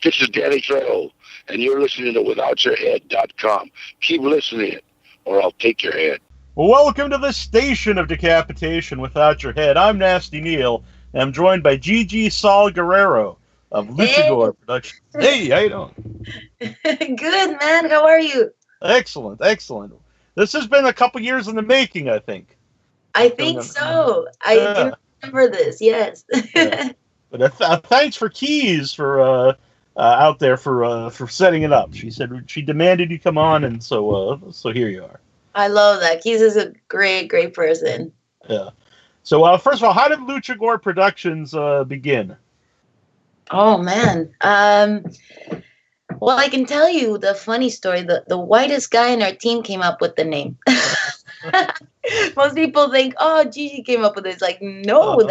This is Danny Trejo, and you're listening to WithoutYourHead.com. Keep listening, or I'll take your head. Well, welcome to the station of decapitation without your head. I'm Nasty Neil, and I'm joined by Gigi Saul Guerrero of Luchagore Productions. Hey, how you doing? Good, man. How are you? Excellent, excellent. This has been a couple years in the making, I think. I think so. I do remember this, yes. But thanks for Keys for out there for setting it up. She said she demanded you come on, and so here you are. I love that. Keys is a great person. Yeah. So first of all, how did Luchagore Productions begin? Oh man. Well, I can tell you the funny story. The whitest guy in our team came up with the name. Most people think, "Oh, Gigi came up with it." It's like, no,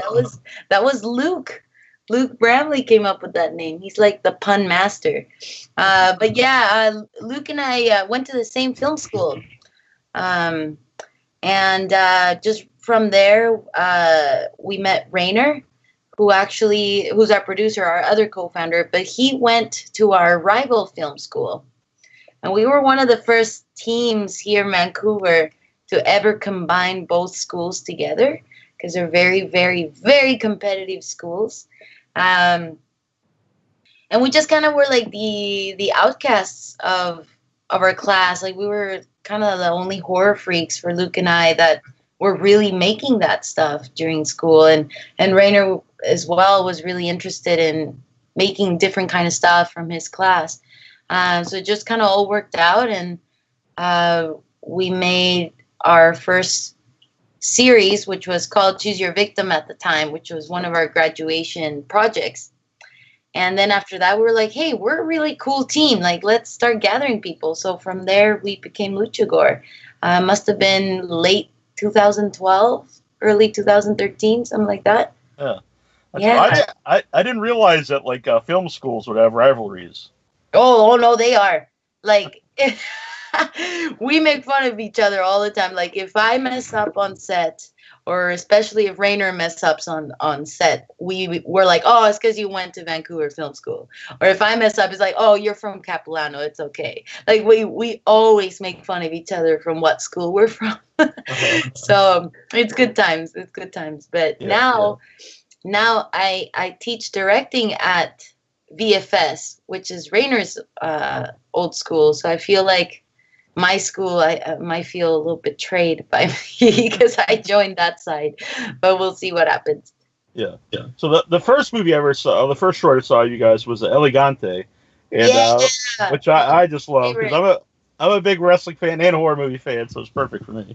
that was Luke. Luke Bramley came up with that name. He's like the pun master. But yeah, Luke and I went to the same film school. And just from there, we met Rainer, who's our producer, our other co-founder, but he went to our rival film school. And we were one of the first teams here in Vancouver to ever combine both schools together, because they're very, very, very competitive schools. And we just kind of were like the outcasts of our class. Like, we were kind of the only horror freaks for Luke and I that were really making that stuff during school. And Rainer as well was really interested in making different kind of stuff from his class. So it just kind of all worked out, and we made our first series, which was called Choose Your Victim at the time, which was one of our graduation projects. And then after that, we were like, hey, we're a really cool team. Like, let's start gathering people. So from there, we became Luchagore. Must have been late 2012, early 2013, something like that. Yeah. I didn't realize that, like, film schools would have rivalries. Oh, no, they are. Like, we make fun of each other all the time. Like, if I mess up on set, or especially if Rainer mess ups on set, we're like, oh, it's because you went to Vancouver Film School. Or if I mess up, it's like, oh, you're from Capilano, it's okay. Like, we always make fun of each other from what school we're from. So it's good times. It's good times. But now I teach directing at VFS, which is Rainer's old school. So I feel like my school, I might feel a little betrayed by me because I joined that side, but we'll see what happens. Yeah. So the first movie I ever saw, the first short I saw you guys was Gigante, and which I just love, because I'm a big wrestling fan and horror movie fan, so it's perfect for me.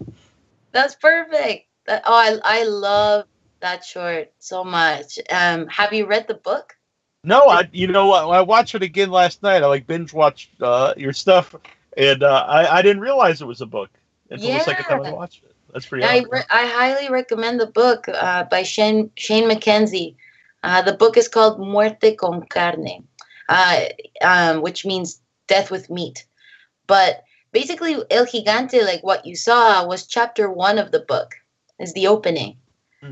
That's perfect. I love that short so much. Have you read the book? No, I watched it again last night. I binge watched your stuff. And I didn't realize it was a book until the second time I watched it. That's pretty awesome. I highly recommend the book by Shane McKenzie. The book is called Muerte con Carne, which means death with meat. But basically, El Gigante, like what you saw, was chapter 1 of the book, is the opening.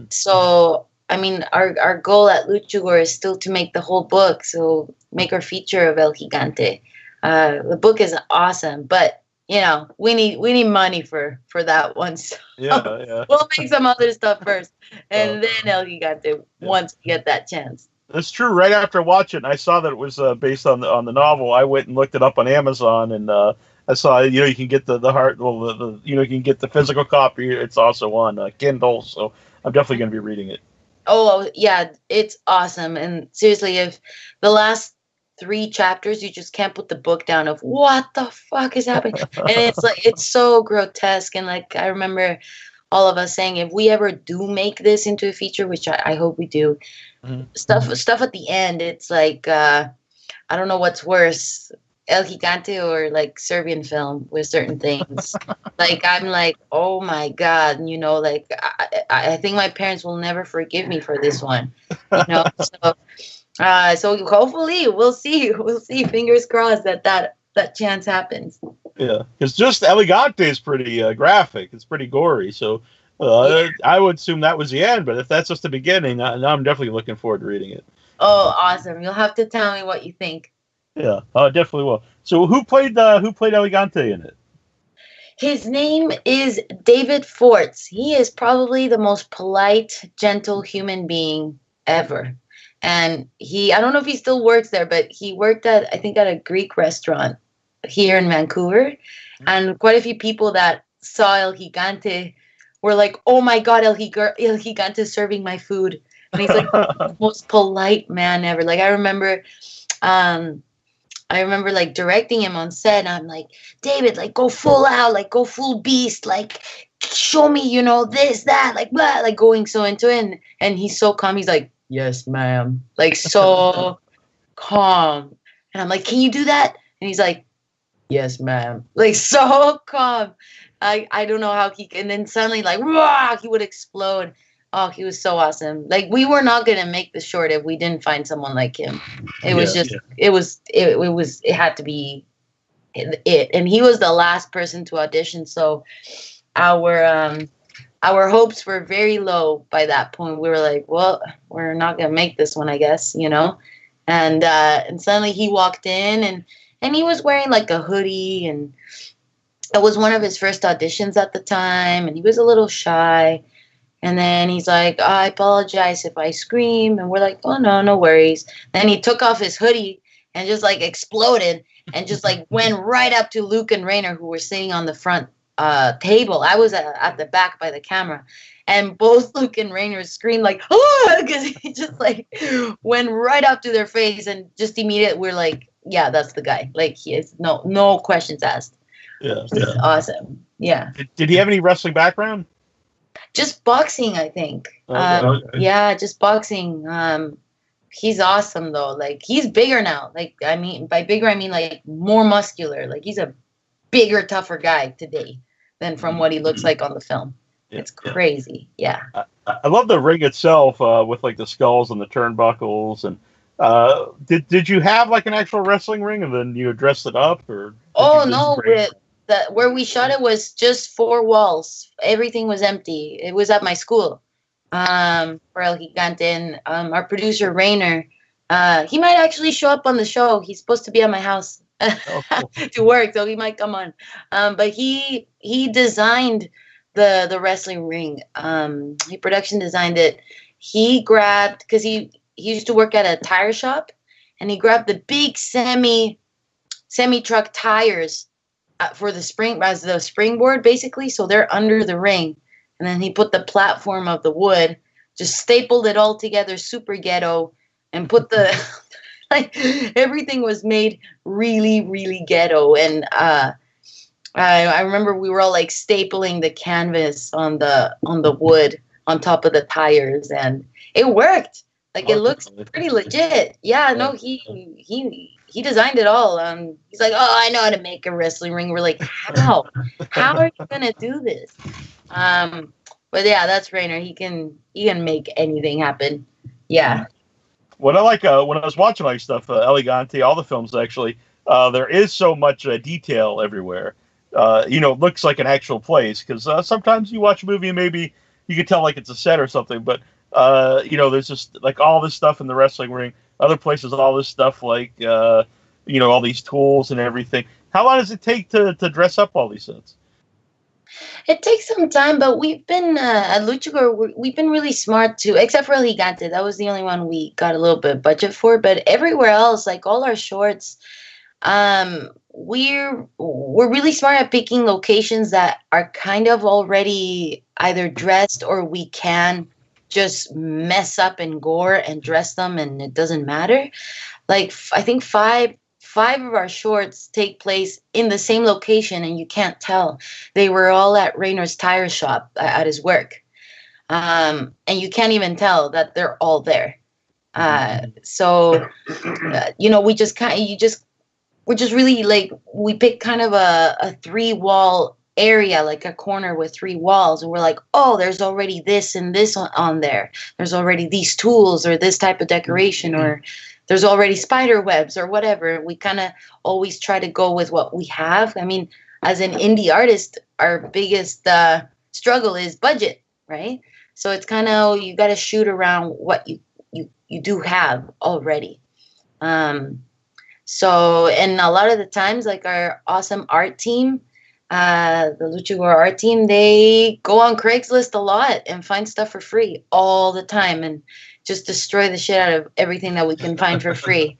So, I mean, our goal at Luchagore is still to make the whole book, so make our feature of El Gigante. The book is awesome, but we need money for that one. So we'll make some other stuff first, and then El Gigante once we get that chance. That's true. Right after watching, I saw that it was based on the novel. I went and looked it up on Amazon, and I saw you can get the you can get the physical copy. It's also on Kindle, so I'm definitely going to be reading it. Oh yeah, it's awesome. And seriously, if the last 3 chapters, you just can't put the book down of what the fuck is happening. And it's so grotesque. And like, I remember all of us saying, if we ever do make this into a feature, which I hope we do, stuff at the end, it's like, I don't know what's worse, El Gigante or like Serbian film with certain things. Like, I'm like, oh my God, like, I think my parents will never forgive me for this one, So hopefully we'll see. Fingers crossed that chance happens. Yeah, because just El Gigante is pretty graphic. It's pretty gory. So I would assume that was the end. But if that's just the beginning, now I'm definitely looking forward to reading it. Oh, awesome! You'll have to tell me what you think. Yeah, definitely will. So who played Elegante in it? His name is David Forts. He is probably the most polite, gentle human being ever. And I don't know if he still works there, but he worked I think, at a Greek restaurant here in Vancouver. And quite a few people that saw El Gigante were like, oh my God, El Gigante is serving my food. And he's like the most polite man ever. Like, um, I remember like directing him on set, and I'm like, David, like go full out, like go full beast, like show me, this, that, like blah, like going so into it. And he's so calm. He's like, yes, ma'am. Like so calm. And I'm like, can you do that? And he's like, yes, ma'am. Like so calm. I don't know how and then suddenly like, rah, he would explode. Oh, he was so awesome. Like we were not gonna make the short if we didn't find someone like him. It was just, it had to be it. And he was the last person to audition. So our hopes were very low by that point. We were like, well, we're not gonna make this one, I guess, And suddenly he walked in, and he was wearing like a hoodie, and it was one of his first auditions at the time, and he was a little shy. And then he's like, oh, I apologize if I scream. And we're like, oh, no worries. Then he took off his hoodie and just like exploded and just like went right up to Luke and Rainer, who were sitting on the front table. I was at the back by the camera. And both Luke and Rainer screamed like, oh, because he just like went right up to their face. And just immediately we're like, yeah, that's the guy. Like he is no questions asked. Yeah. Awesome. Yeah. Did he have any wrestling background? Just boxing, I think. Okay. Yeah, just boxing. He's awesome though. Like he's bigger now. Like I mean, by bigger I mean like more muscular. Like he's a bigger, tougher guy today than from what he looks like on the film. Yeah, it's crazy. Yeah. I love the ring itself with like the skulls and the turnbuckles. And did you have like an actual wrestling ring and then you dressed it up, or? Oh no, where we shot it was just 4 walls. Everything was empty. It was at my school, for El Gigante. And our producer Rainer, he might actually show up on the show. He's supposed to be at my house to work, so he might come on. But he designed the wrestling ring. He production designed it. He grabbed, because he used to work at a tire shop, and he grabbed the big semi truck tires for the springboard, basically, so they're under the ring. And then he put the platform of the wood, just stapled it all together, super ghetto, and put the like everything was made really, really ghetto. And I remember we were all like stapling the canvas on the wood on top of the tires, and it worked. Like it looks pretty legit. Yeah, no, he designed it all. He's like, oh, I know how to make a wrestling ring. We're like, how? How are you gonna do this? But yeah, that's Rainer. He can make anything happen. Yeah. What I like when I was watching like stuff, Elegante, all the films actually, there is so much detail everywhere. It looks like an actual place, because sometimes you watch a movie and maybe you can tell like it's a set or something, but there's just like all this stuff in the wrestling ring. Other places, all this stuff like all these tools and everything. How long does it take to dress up all these sets? It takes some time, but we've been at Luchagore. We've been really smart too, except for El Gigante. That was the only one we got a little bit of budget for. But everywhere else, like all our shorts, we're really smart at picking locations that are kind of already either dressed, or we can just mess up and gore and dress them, and it doesn't matter. Like I think five of our shorts take place in the same location, and you can't tell. They were all at Rainer's tire shop at his work, and you can't even tell that they're all there. So we're just really like, we pick kind of a 3-wall area, like a corner with 3 walls, and we're like, oh, there's already this and this on there. There's already these tools or this type of decoration, or there's already spider webs or whatever. We kind of always try to go with what we have. I mean, as an indie artist, our biggest struggle is budget, right? So it's kind of, you got to shoot around what you do have already. So, and a lot of the times, like our awesome art team, the Luchagore art team, they go on Craigslist a lot and find stuff for free all the time and just destroy the shit out of everything that we can find for free.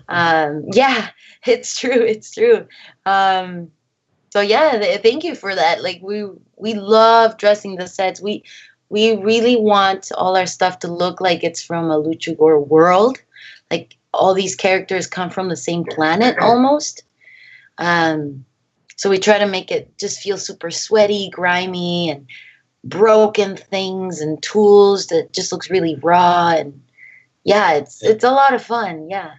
Yeah, it's true. It's true. So yeah, thank you for that. Like we love dressing the sets. We really want all our stuff to look like it's from a Luchagore world. Like all these characters come from the same planet almost. So we try to make it just feel super sweaty, grimy, and broken things and tools that just looks really raw. And yeah, it's a lot of fun. Yeah.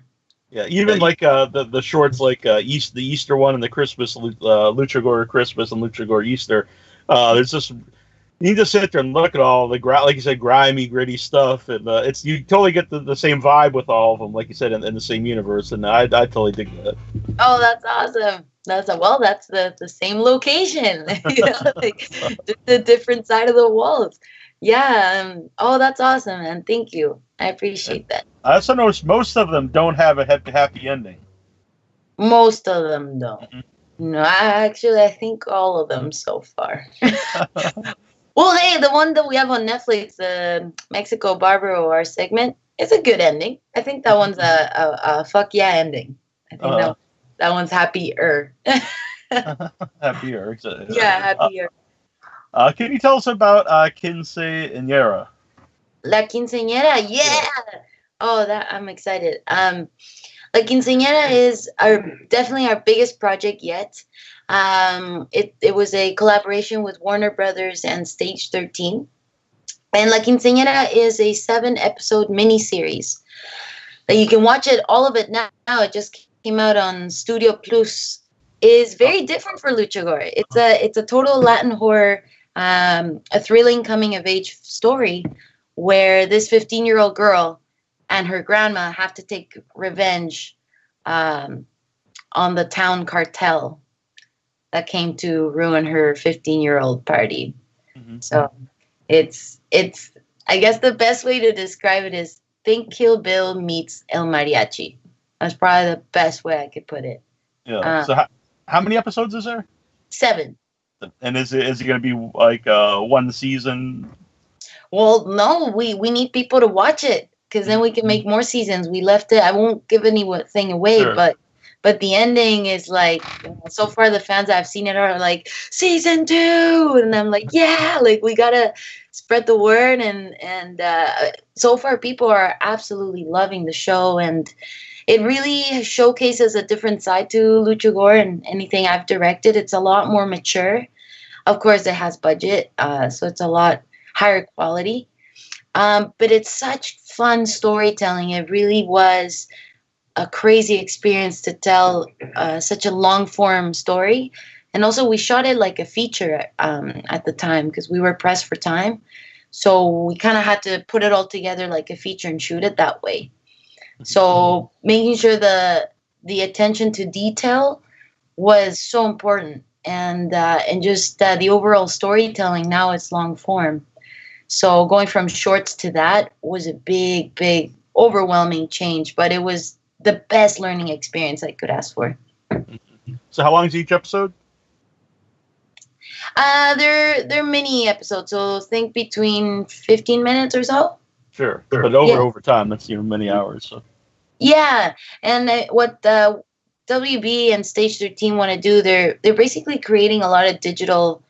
Yeah, even like the shorts, like the Easter one and the Christmas Luchagore Christmas and Luchagore Easter. There's just you need to sit there and look at all the like you said, grimy, gritty stuff, and it's you totally get the same vibe with all of them, like you said, in the same universe, and I totally dig that. Oh, that's awesome. That's the same location, like the different side of the walls. Yeah. Oh, that's awesome, man. Thank you. I appreciate that. I also noticed most of them don't have a happy ending. Most of them don't. Mm-hmm. No, I think all of them so far. Well, hey, the one that we have on Netflix, Mexico Barbaro, our segment, it's a good ending. I think that one's a fuck yeah ending. I think that one's happier. Happier. Yeah, happier. Can you tell us about Quinceanera? La Quinceanera, yeah. Oh, that I'm excited. La Quinceanera is definitely our biggest project yet. It was a collaboration with Warner Brothers and Stage 13. And La Quinceanera is a 7-episode miniseries. You can watch it, all of it now. It just came out on Studio.plus. Is very different for Luchagore. It's a total Latin horror, a thrilling coming of age story where this 15-year-old girl and her grandma have to take revenge on the town cartel that came to ruin her 15-year-old party. Mm-hmm. So it's I guess the best way to describe it is think Kill Bill meets El Mariachi. That's probably the best way I could put it. Yeah. So how many episodes is there? 7. And is it going to be like one season? Well, no, we need people to watch it because then we can make more seasons. We left it. I won't give anything away, sure. But the ending is like, so far the fans that have seen it are like, season 2, and I'm like, yeah, like we gotta spread the word, and so far people are absolutely loving the show, and it really showcases a different side to Luchagore and anything I've directed. It's a lot more mature. Of course, it has budget, so it's a lot higher quality. But it's such fun storytelling. It really was a crazy experience to tell such a long-form story. And also, we shot it like a feature at the time because we were pressed for time. So we kind of had to put it all together like a feature and shoot it that way. So making sure the attention to detail was so important, and just the overall storytelling. Now it's long form, so going from shorts to that was a big, overwhelming change. But it was the best learning experience I could ask for. So how long is each episode? They're mini episodes, so think between 15 minutes or so. Sure. But over time, that's many hours. So. Yeah, and what WB and Stage 13 want to do, they're basically creating a lot of digital,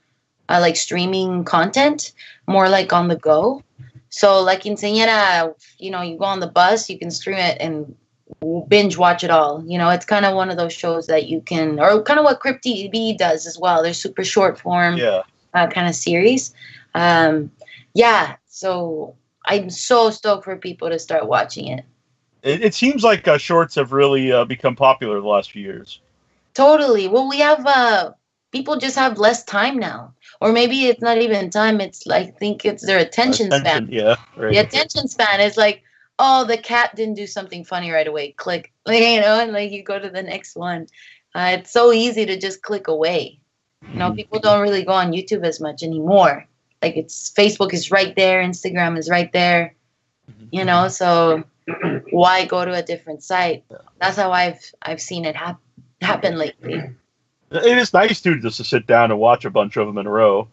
like streaming content, more like on the go. So like Quinceanera, you go on the bus, you can stream it and binge watch it all. It's kind of one of those shows that you can, or kind of what Crypt TV does as well. They're super short form, kind of series. Yeah, so I'm so stoked for people to start watching it. It seems like shorts have really become popular the last few years. Totally. Well, we have people just have less time now, or maybe it's not even time. It's like, I think it's their attention span. Yeah, right. The attention span is like, oh, the cat didn't do something funny right away. Click, and like you go to the next one. It's so easy to just click away. People don't really go on YouTube as much anymore. Like Facebook is right there, Instagram is right there. So why go to a different site? That's how I've seen it happen lately. It is nice too just to sit down and watch a bunch of them in a row.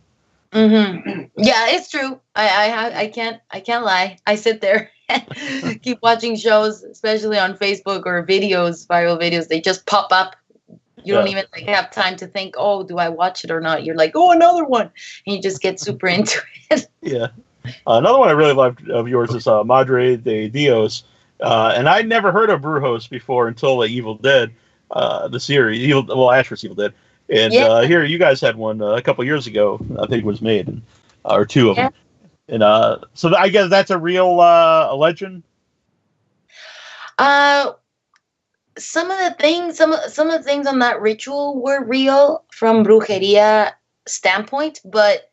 Mm-hmm. Yeah, it's true. I can't lie. I sit there and keep watching shows, especially on Facebook or videos, viral videos. They just pop up. You don't even like have time to think, oh, do I watch it or not? You're like, oh, another one, and you just get super into it. Yeah. Another one I really loved of yours is Madre De Dios, and I'd never heard of Brujos before until Evil Dead, the series. Asher's Evil Dead, and here you guys had one a couple years ago. I think it was made, or two of them, and so I guess that's a real a legend. Some of the things on that ritual were real from brujeria standpoint, but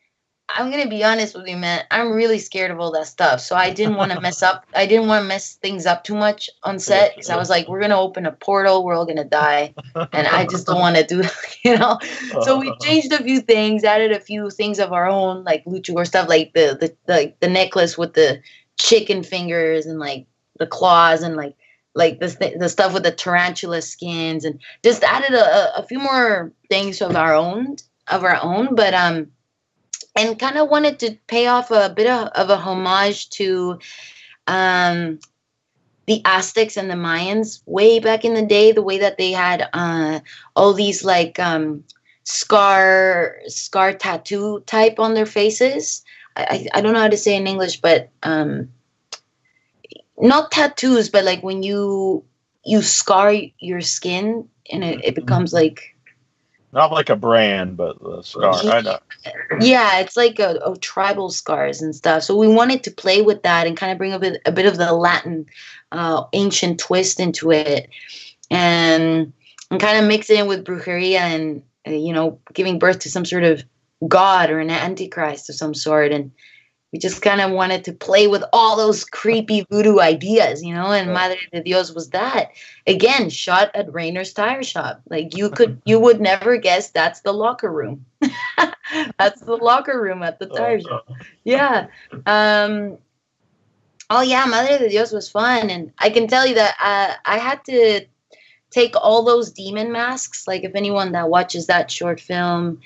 I'm gonna be honest with you, man. I'm really scared of all that stuff, so I didn't want to mess up. I didn't want to mess things up too much on set, because I was like, we're gonna open a portal, we're all gonna die, and I just don't want to do that, So we changed a few things, added a few things of our own, like Luchagore stuff, like the necklace with the chicken fingers and like the claws and like the stuff with the tarantula skins, and just added a few more things of our own, but and kind of wanted to pay off a bit of a homage to the Aztecs and the Mayans way back in the day, the way that they had all these like scar tattoo type on their faces. I don't know how to say in English, but not tattoos, but like when you scar your skin and it becomes like, not like a brand, but a scar. I know. Yeah, it's like a tribal scars and stuff. So we wanted to play with that and kind of bring a bit of the Latin ancient twist into it, and kind of mix it in with brujeria and giving birth to some sort of god or an antichrist of some sort. And we just kind of wanted to play with all those creepy voodoo ideas, and Madre De Dios was that. Again, shot at Rainer's Tire Shop. Like you would never guess that's the locker room. That's the locker room at the tire shop. Yeah. Oh yeah, Madre De Dios was fun. And I can tell you that I had to take all those demon masks, like if anyone that watches that short film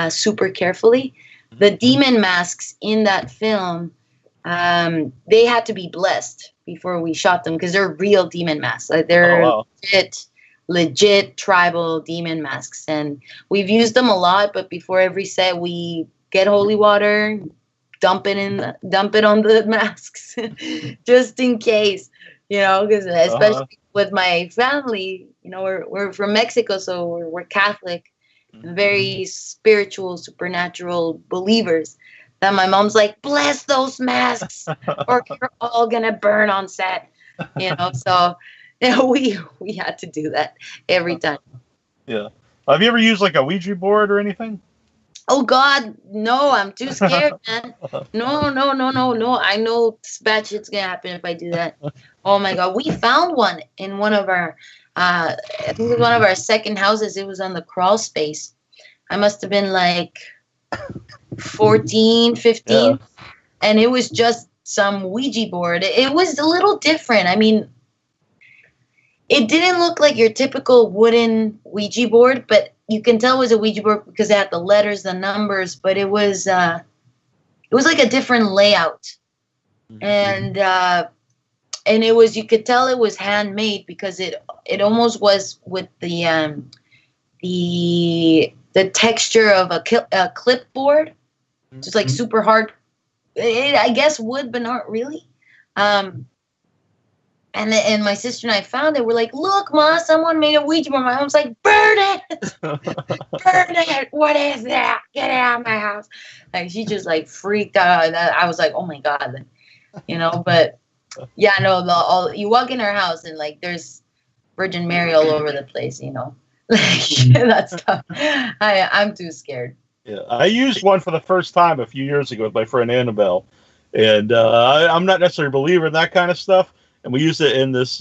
super carefully, the demon masks in that film, they had to be blessed before we shot them, because they're real demon masks. Like they're legit tribal demon masks, and we've used them a lot. But before every set, we get holy water, dump it on the masks, just in case, because especially with my family, we're from Mexico, so we're Catholic. Very spiritual, supernatural believers, that my mom's like, bless those masks or you're all gonna burn on set, so we had to do that every time. Yeah. Have you ever used like a Ouija board or anything? Oh God, no, I'm too scared, man. No. I know bad shit's gonna happen if I do that. Oh my God, we found one in one of our I think it was one of our second houses. It was on the crawl space. I must have been like 14, 15. Yeah. And it was just some Ouija board. It was a little different. I mean, it didn't look like your typical wooden Ouija board, but you can tell it was a Ouija board because it had the letters, the numbers, but it was like a different layout. And it was, you could tell it was handmade because it almost was with the texture of a clipboard, just like super hard. I guess wood, but not really. And my sister and I found it. We're like, look, Ma, someone made a Ouija board. My mom's like, burn it, burn it. What is that? Get it out of my house. Like she just freaked out. I was like, oh my God, But yeah, no, you walk in our house and there's Virgin Mary all over the place, that stuff. I'm too scared. Yeah, I used one for the first time a few years ago with my friend Annabelle, and I'm not necessarily a believer in that kind of stuff. And we used it in this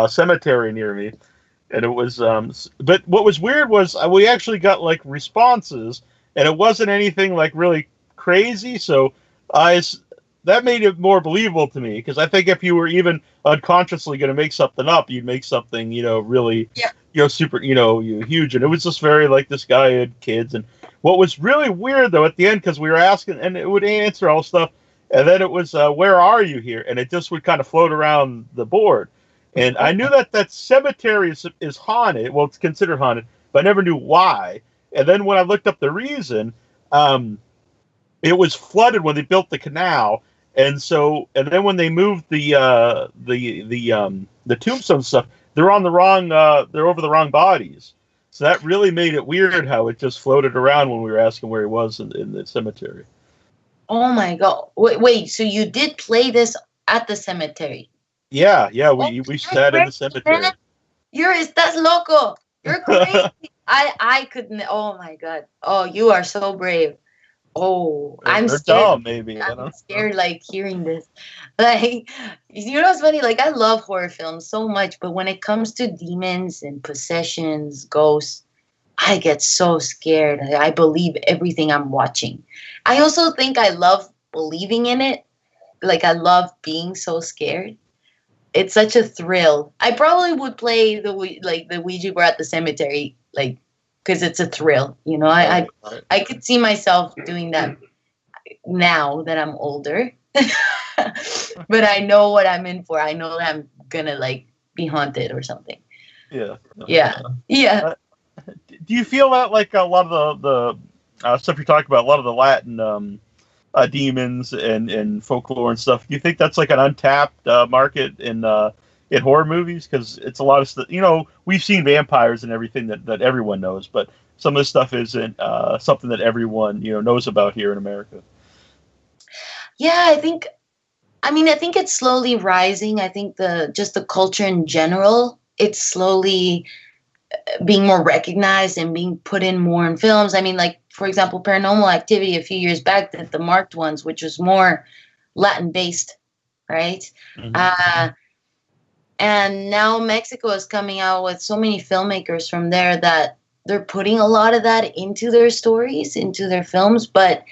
cemetery near me, and it was. But what was weird was we actually got responses, and it wasn't anything really crazy. So that made it more believable to me, because I think if you were even unconsciously going to make something up, you'd make something, really, super, huge. And it was just very like this guy had kids. And what was really weird though at the end, because we were asking, and it would answer all stuff, and then it was, where are you here? And it just would kind of float around the board. And I knew that cemetery is haunted. Well, it's considered haunted, but I never knew why. And then when I looked up the reason, it was flooded when they built the canal, and then when they moved the tombstone stuff, they're on the wrong, they're over the wrong bodies. So that really made it weird how it just floated around when we were asking where he was in the cemetery. Oh my God! Wait. So you did play this at the cemetery? Yeah. We sat in the cemetery. Estás loco. You're crazy. I couldn't. Oh my God. Oh, you are so brave. Oh, I'm scared. Dumb, maybe. I'm scared, like, hearing this. Like, what's funny? Like, I love horror films so much, but when it comes to demons and possessions, ghosts, I get so scared. I believe everything I'm watching. I also think I love believing in it. Like, I love being so scared. It's such a thrill. I probably would play the Ouija board at the cemetery, like, because it's a thrill, I could see myself doing that now that I'm older, but I know what I'm in for. I know that I'm gonna like be haunted or something. Yeah. Do you feel that like a lot of the stuff you're talking about, a lot of the Latin demons and folklore and stuff? Do you think that's like an untapped market in horror movies? Because it's a lot of stuff. We've seen vampires and everything that everyone knows, but some of this stuff isn't something that everyone knows about here in America. Yeah, I think it's slowly rising. I think the culture in general, it's slowly being more recognized and being put in more in films. I mean, like, for example, Paranormal Activity a few years back did the marked ones, which was more Latin based, right? Mm-hmm. And now Mexico is coming out with so many filmmakers from there that they're putting a lot of that into their stories, into their films. But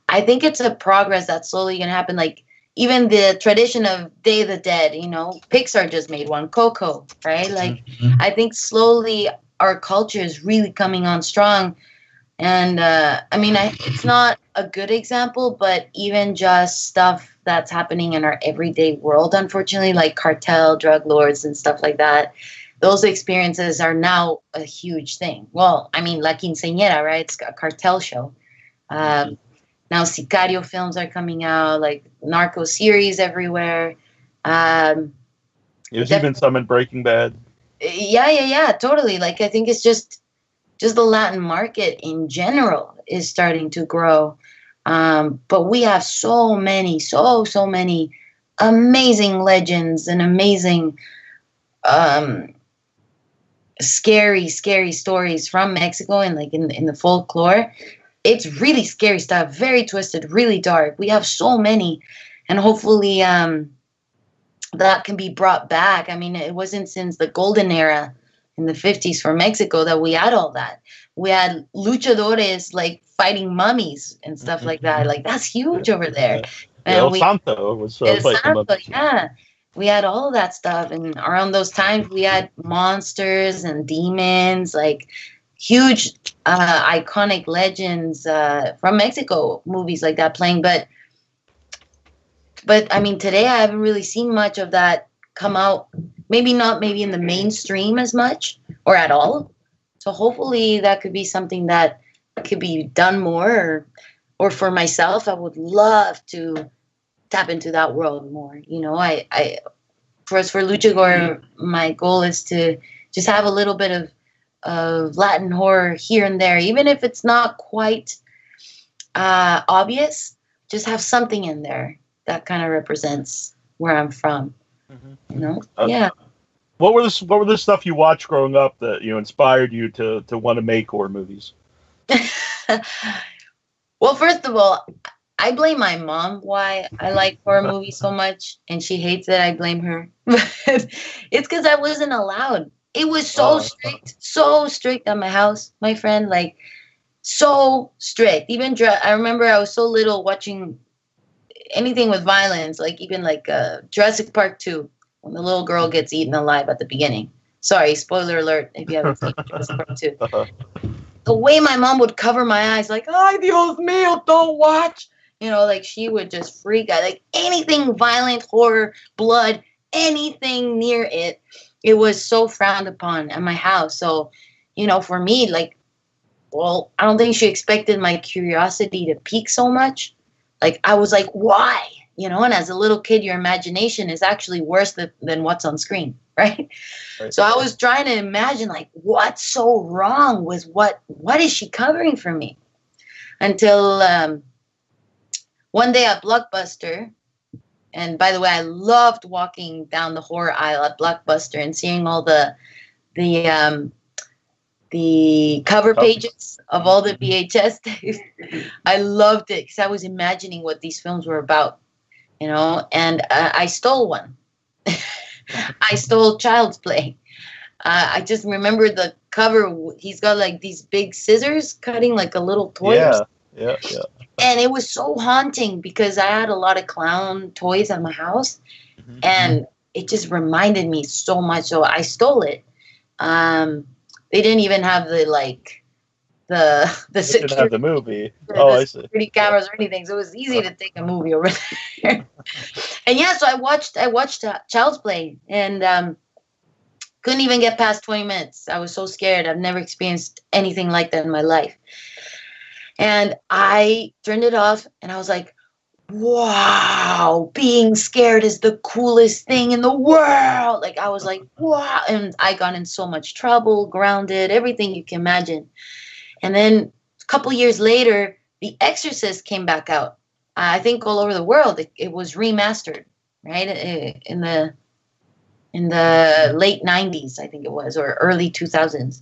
I think it's a progress that's slowly going to happen. Like, even the tradition of Day of the Dead, Pixar just made one, Coco, right? Like, mm-hmm. I think slowly our culture is really coming on strong. And, it's not a good example, but even just stuff that's happening in our everyday world, unfortunately, like cartel, drug lords, and stuff like that, those experiences are now a huge thing. Well, La Quinceanera, right? It's a cartel show. Now Sicario films are coming out, like narco series everywhere. There's even some in Breaking Bad. Yeah, totally. Like, I think it's just the Latin market in general is starting to grow. But we have so many amazing legends and amazing scary stories from Mexico and like in the folklore. It's really scary stuff, very twisted, really dark. We have so many, and hopefully that can be brought back. I mean, it wasn't since the golden era in the 50s for Mexico that we had all that. We had luchadores like fighting mummies and stuff like that. Like, that's huge over there. And El Santo was yeah. We had all that stuff, and around those times we had monsters and demons, like huge iconic legends from Mexico, movies like that playing. But I mean, today I haven't really seen much of that come out. Maybe not in the mainstream as much or at all. So hopefully that could be something that could be done more. Or for myself, I would love to tap into that world more. For Luchagore, my goal is to just have a little bit of Latin horror here and there, even if it's not quite obvious. Just have something in there that kind of represents where I'm from. Mm-hmm. Yeah. What were the stuff you watched growing up that inspired you to want to make horror movies? Well, first of all, I blame my mom why I like horror movies so much, and she hates it. I blame her. But it's because I wasn't allowed. It was so strict at my house, my friend, like so strict. Even I remember I was so little watching anything with violence, like even like Jurassic Park 2, when the little girl gets eaten alive at the beginning. Sorry, spoiler alert if you haven't seen Jurassic Park 2. The way my mom would cover my eyes, like, ay, Dios mío, don't watch. You know, like she would just freak out. Like anything violent, horror, blood, anything near it, it was so frowned upon at my house. So, you know, for me, like, well, I don't think she expected my curiosity to peak so much. Like, I was like, why? You know, and as a little kid, your imagination is actually worse than what's on screen, right? So I was trying to imagine, like, what's so wrong with what is she covering for me? Until one day at Blockbuster, and by the way, I loved walking down the horror aisle at Blockbuster and seeing all the cover pages of all the VHS tapes. I loved it because I was imagining what these films were about, you know, and I stole one. I stole Child's Play. I just remember the cover. He's got like these big scissors cutting like a little toy. Yeah. And it was so haunting because I had a lot of clown toys at my house, and it just reminded me so much. So I stole it. They didn't even have the They didn't have the movie. I see. Security cameras or anything, so it was easy to take a movie over there. And yeah, so I watched Child's Play, and couldn't even get past 20 minutes. I was so scared. I've never experienced anything like that in my life. And I turned it off, and I was like, wow, being scared is the coolest thing in the world. Like, I was like, wow. And I got in so much trouble, grounded, everything you can imagine. And then a couple years later, The Exorcist came back out. I think all over the world, it was remastered, right? In the late 90s, I think it was, or early 2000s.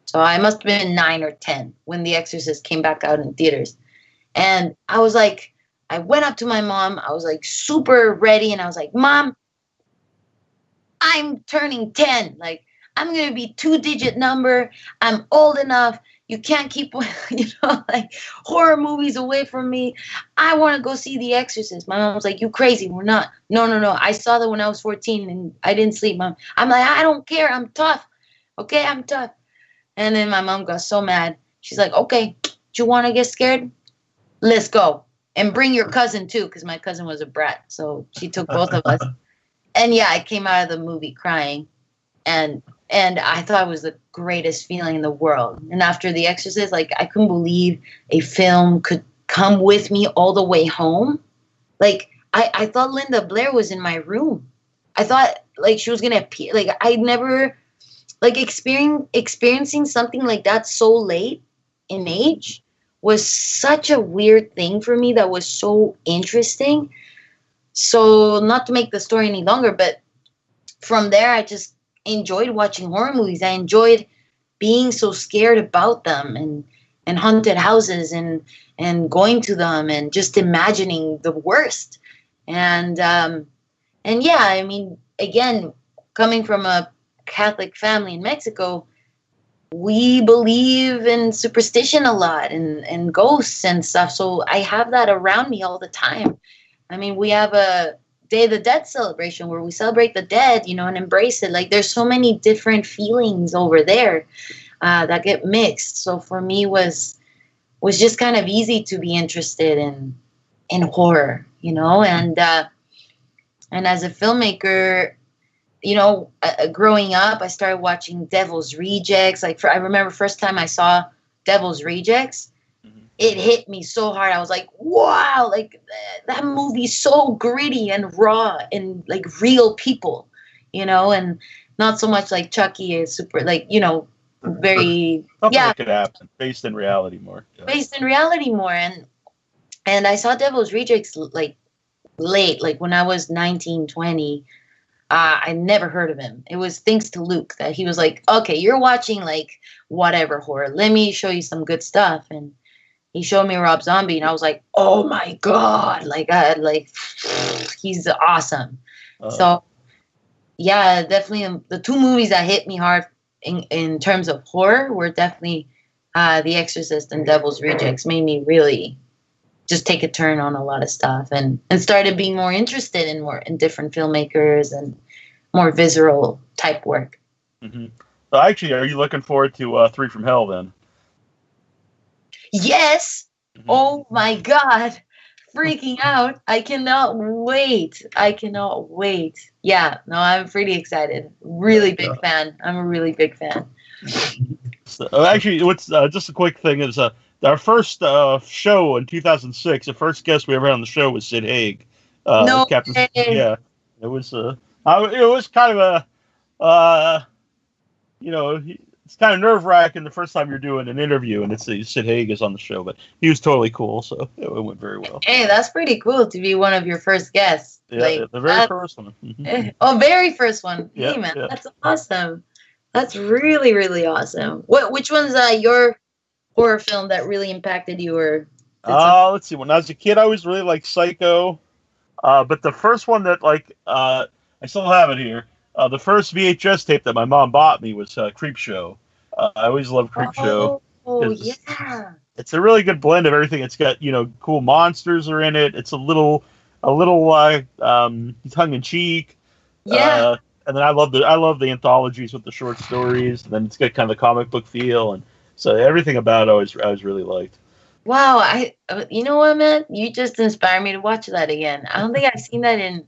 So I must have been 9 or 10 when The Exorcist came back out in theaters. And I was like, I went up to my mom. I was like super ready. And I was like, Mom, I'm turning 10. Like, I'm going to be 2-digit number. I'm old enough. You can't keep, like horror movies away from me. I want to go see The Exorcist. My mom was like, you crazy. We're not. No. I saw that when I was 14 and I didn't sleep, Mom. I'm like, I don't care. I'm tough. Okay, I'm tough. And then my mom got so mad. She's like, okay, do you want to get scared? Let's go. And bring your cousin, too, because my cousin was a brat. So she took both of us. And, yeah, I came out of the movie crying. And I thought it was the greatest feeling in the world. And after The Exorcist, like, I couldn't believe a film could come with me all the way home. Like, I thought Linda Blair was in my room. I thought, like, she was going to appear. Like, I never... Like, experiencing something like that so late in age was such a weird thing for me that was so interesting. So, not to make the story any longer, but from there, I just enjoyed watching horror movies. I enjoyed being so scared about them and haunted houses and going to them and just imagining the worst. And yeah, I mean, again, coming from a Catholic family in Mexico, we believe in superstition a lot and ghosts and stuff. So I have that around me all the time. I mean, we have a Day of the Dead celebration where we celebrate the dead, and embrace it. Like, there's so many different feelings over there that get mixed. So for me was just kind of easy to be interested in horror, and as a filmmaker, growing up, I started watching Devil's Rejects. I remember first time I saw Devil's Rejects, it hit me so hard. I was like, wow, like that movie's so gritty and raw and like real people, and not so much like Chucky is super, like, very, something that could happen, based in reality more. Yeah. Based in reality more. And I saw Devil's Rejects like late, like when I was 19, 20. I never heard of him. It was thanks to Luke that he was like, okay, you're watching like whatever horror. Let me show you some good stuff. And he showed me Rob Zombie, and I was like, oh my God, like he's awesome. So yeah, definitely the two movies that hit me hard in terms of horror were definitely The Exorcist and Devil's Rejects. Made me really, just take a turn on a lot of stuff, and started being more interested in different filmmakers and more visceral type work. Mm-hmm. So actually, are you looking forward to 3 from Hell then? Yes. Mm-hmm. Oh my God. Freaking out. I cannot wait. Yeah, no, I'm pretty excited. Really big fan. I'm a really big fan. So, actually, what's just a quick thing is our first show in 2006. The first guest we ever had on the show was Sid Haig. No Captain. way. Yeah, it was kind of a it's kind of nerve-wracking the first time you're doing an interview and it's Sid Haig is on the show, but he was totally cool, so it went very well. Hey, that's pretty cool to be one of your first guests. Yeah, the very first one. Mm-hmm. Oh, very first one. Yeah, hey, man, that's awesome. That's really, really awesome. Which one's your horror film that really impacted you? Or let's see. When I was a kid, I always really liked Psycho, but the first one that I still have it here. The first VHS tape that my mom bought me was Creep Show. I always loved Creep Show. Oh, yeah. It's a really good blend of everything. It's got, cool monsters are in it. It's a little tongue in cheek. Yeah. And then I love the anthologies with the short stories. And then it's got kind of the comic book feel, and so everything about it I was really liked. Wow, you know what, man? You just inspired me to watch that again. I don't think I've seen that in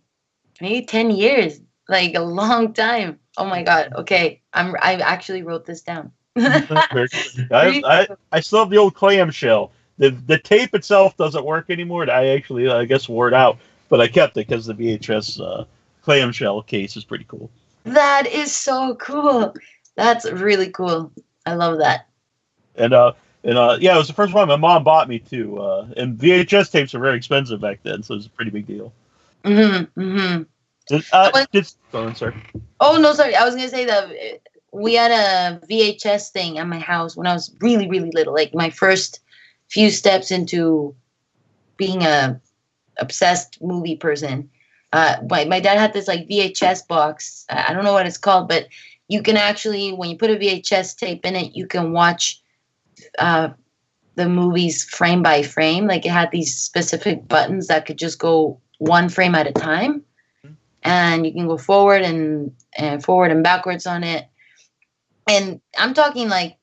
maybe 10 years. Like a long time. Oh my God. Okay. I actually wrote this down. I still have the old clamshell. The tape itself doesn't work anymore. I guess wore it out, but I kept it because the VHS clamshell case is pretty cool. That is so cool. That's really cool. I love that. And yeah, it was the first one my mom bought me too. And VHS tapes were very expensive back then, so it was a pretty big deal. Mm-hmm. Mm-hmm. Sorry. Oh no, sorry. I was gonna say that we had a VHS thing at my house when I was really, really little. Like my first few steps into being a obsessed movie person. My dad had this like VHS box. I don't know what it's called, but you can actually, when you put a VHS tape in it, you can watch the movies frame by frame. Like it had these specific buttons that could just go one frame at a time. And you can go forward and forward and backwards on it. And I'm talking like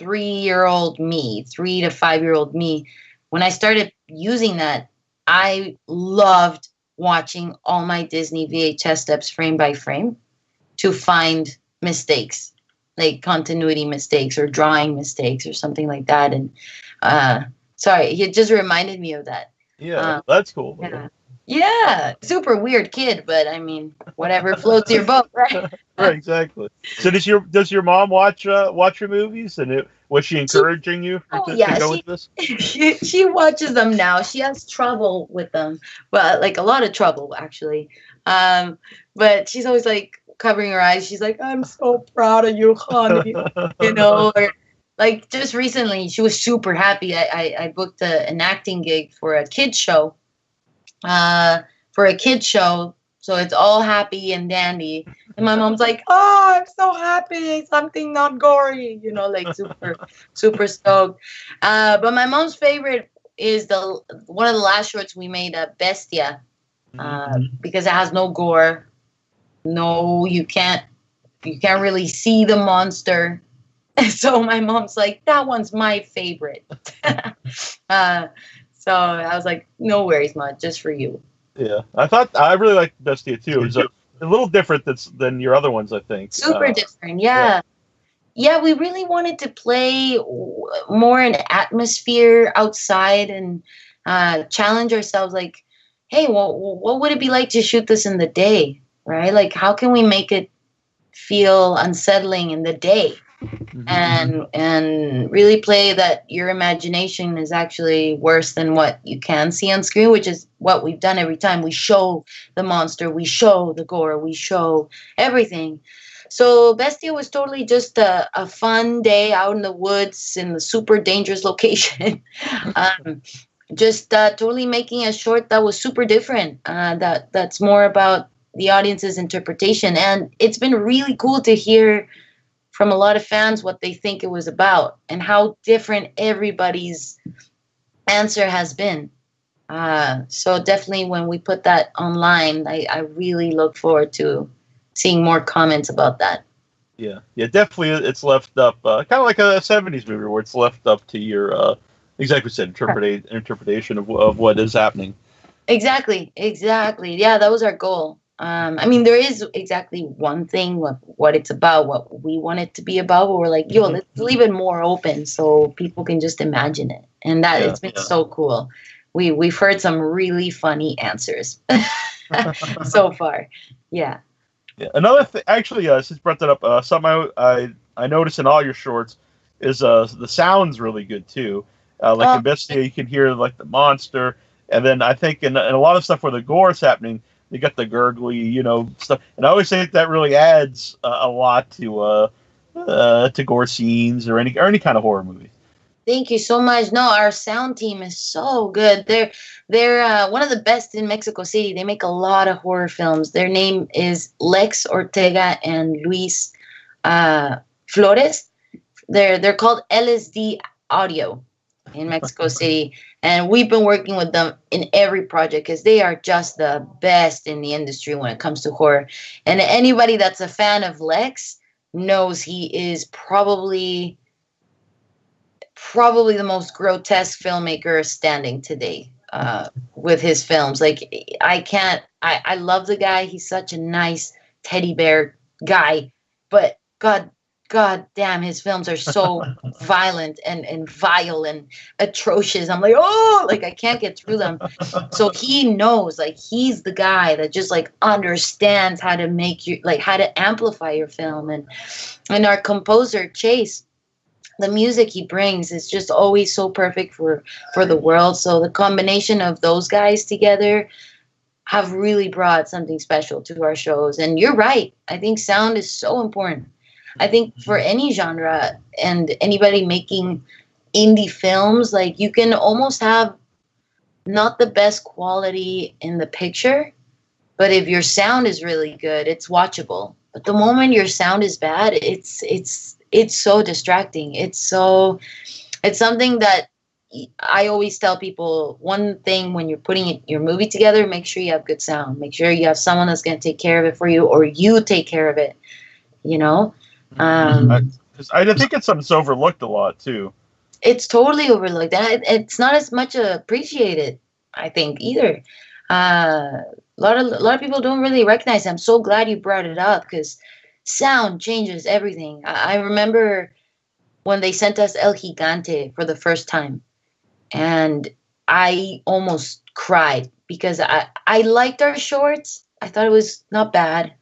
3-year-old me, 3 to 5-year-old me. When I started using that, I loved watching all my Disney VHS steps frame by frame to find mistakes, like continuity mistakes or drawing mistakes or something like that. And sorry, it just reminded me of that. Yeah, that's cool. Yeah, super weird kid, but I mean, whatever floats your boat, right? Right, exactly. So does your mom watch your movies, and was she encouraging you to go with this? She watches them now. She has trouble with them, but like a lot of trouble actually. But she's always like covering her eyes. She's like, "I'm so proud of you, honey," Or like just recently, she was super happy. I booked an acting gig for a kids show. So it's all happy and dandy, and my mom's like, "Oh, I'm so happy, something not gory," like super stoked. But my mom's favorite is one of the last shorts we made, Bestia, because it has no gore. No, you can't really see the monster. So my mom's like, "That one's my favorite." So I was like, "No worries, Ma, just for you." Yeah, I really liked Bestia too. It's a little different than your other ones, I think. Super different, yeah. Yeah, we really wanted to play more in atmosphere outside and challenge ourselves. Like, hey, well, what would it be like to shoot this in the day, right? Like, how can we make it feel unsettling in the day? And really play that your imagination is actually worse than what you can see on screen, which is what we've done every time. We show the monster, we show the gore, we show everything. So Bestia was totally just a fun day out in the woods in the super dangerous location. Just totally making a short that was super different. That's more about the audience's interpretation. And it's been really cool to hear from a lot of fans what they think it was about and how different everybody's answer has been. So definitely when we put that online, I really look forward to seeing more comments about that. Yeah, definitely. It's left up, kind of like a '70s movie, where it's left up to your, exactly said, interpretation of what is happening. Exactly. Yeah, that was our goal. I mean, there is exactly one thing, what it's about, what we want it to be about, but we're like, yo, let's leave it more open so people can just imagine it. And that it's been so cool. We've heard some really funny answers so far. Yeah. Yeah. Another thing, actually, since you brought that up, something I noticed in all your shorts is the sound's really good too. Like in Bestia, you can hear like the monster, and then I think in a lot of stuff where the gore is happening, they got the gurgly, stuff. And I always think that really adds a lot to gore scenes or any kind of horror movie. Thank you so much. No, our sound team is so good. They're one of the best in Mexico City. They make a lot of horror films. Their name is Lex Ortega and Luis Flores. They're called LSD Audio in Mexico City, and we've been working with them in every project because they are just the best in the industry when it comes to horror. And anybody that's a fan of Lex knows he is probably the most grotesque filmmaker standing today with his films. Like, I love the guy. He's such a nice teddy bear guy, but God damn, his films are so violent and vile and atrocious. I'm like, oh, like I can't get through them. So he knows, like, he's the guy that just like understands how to make you, like, how to amplify your film. And our composer Chase, the music he brings is just always so perfect for the world. So the combination of those guys together have really brought something special to our shows. And you're right. I think sound is so important. I think for any genre and anybody making indie films, like, you can almost have not the best quality in the picture, but if your sound is really good, it's watchable. But the moment your sound is bad, it's so distracting. It's something that I always tell people. One thing when you're putting your movie together, make sure you have good sound. Make sure you have someone that's going to take care of it for you, or you take care of it. I think it's something that's overlooked a lot too. It's totally overlooked, and it's not as much appreciated, I think, either. A lot of people don't really recognize it. I'm so glad you brought it up because sound changes everything. I remember when they sent us El Gigante for the first time, and I almost cried because I liked our shorts. I thought it was not bad,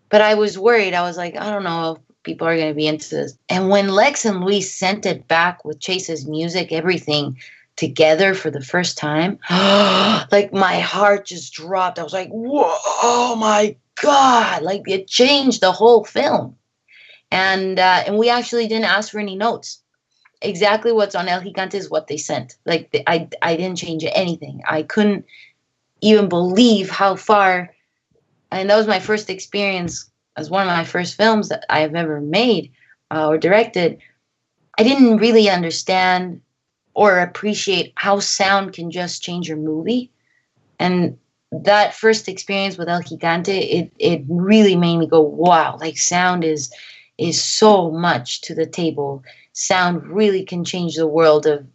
but I was worried. I was like, I don't know if people are going to be into this. And when Lex and Luis sent it back with Chase's music, everything together for the first time, like, my heart just dropped. I was like, whoa, oh my God. Like, it changed the whole film. And we actually didn't ask for any notes. Exactly what's on El Gigante is what they sent. Like, I didn't change anything. I couldn't even believe how far. And that was my first experience as one of my first films that I have ever made or directed. I didn't really understand or appreciate how sound can just change your movie. And that first experience with El Gigante, it really made me go, wow, like, sound is so much to the table. Sound really can change the world of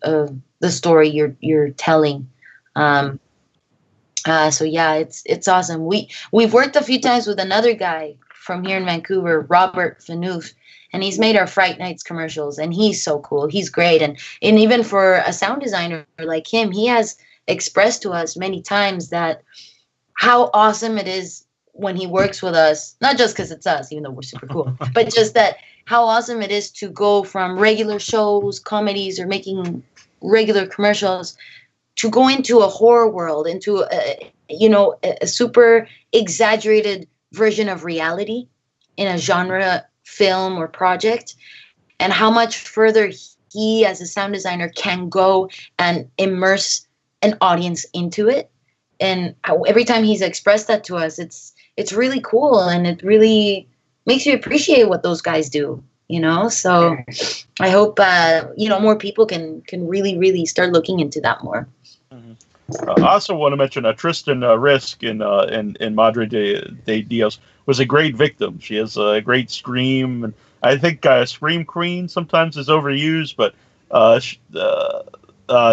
the story you're telling. So yeah, it's awesome. We've worked a few times with another guy from here in Vancouver, Robert Fanouf, and he's made our Fright Nights commercials, and he's so cool. He's great. And even for a sound designer like him, he has expressed to us many times that how awesome it is when he works with us, not just because it's us, even though we're super cool, but just that how awesome it is to go from regular shows, comedies, or making regular commercials to go into a horror world, into a super exaggerated version of reality in a genre film or project, and how much further he as a sound designer can go and immerse an audience into it. And every time he's expressed that to us, it's really cool, and it really makes you appreciate what those guys do, so I hope more people can really start looking into that more. I also want to mention Tristan Risk in Madre De Dios was a great victim. She has a great scream, and I think Scream Queen sometimes is overused, but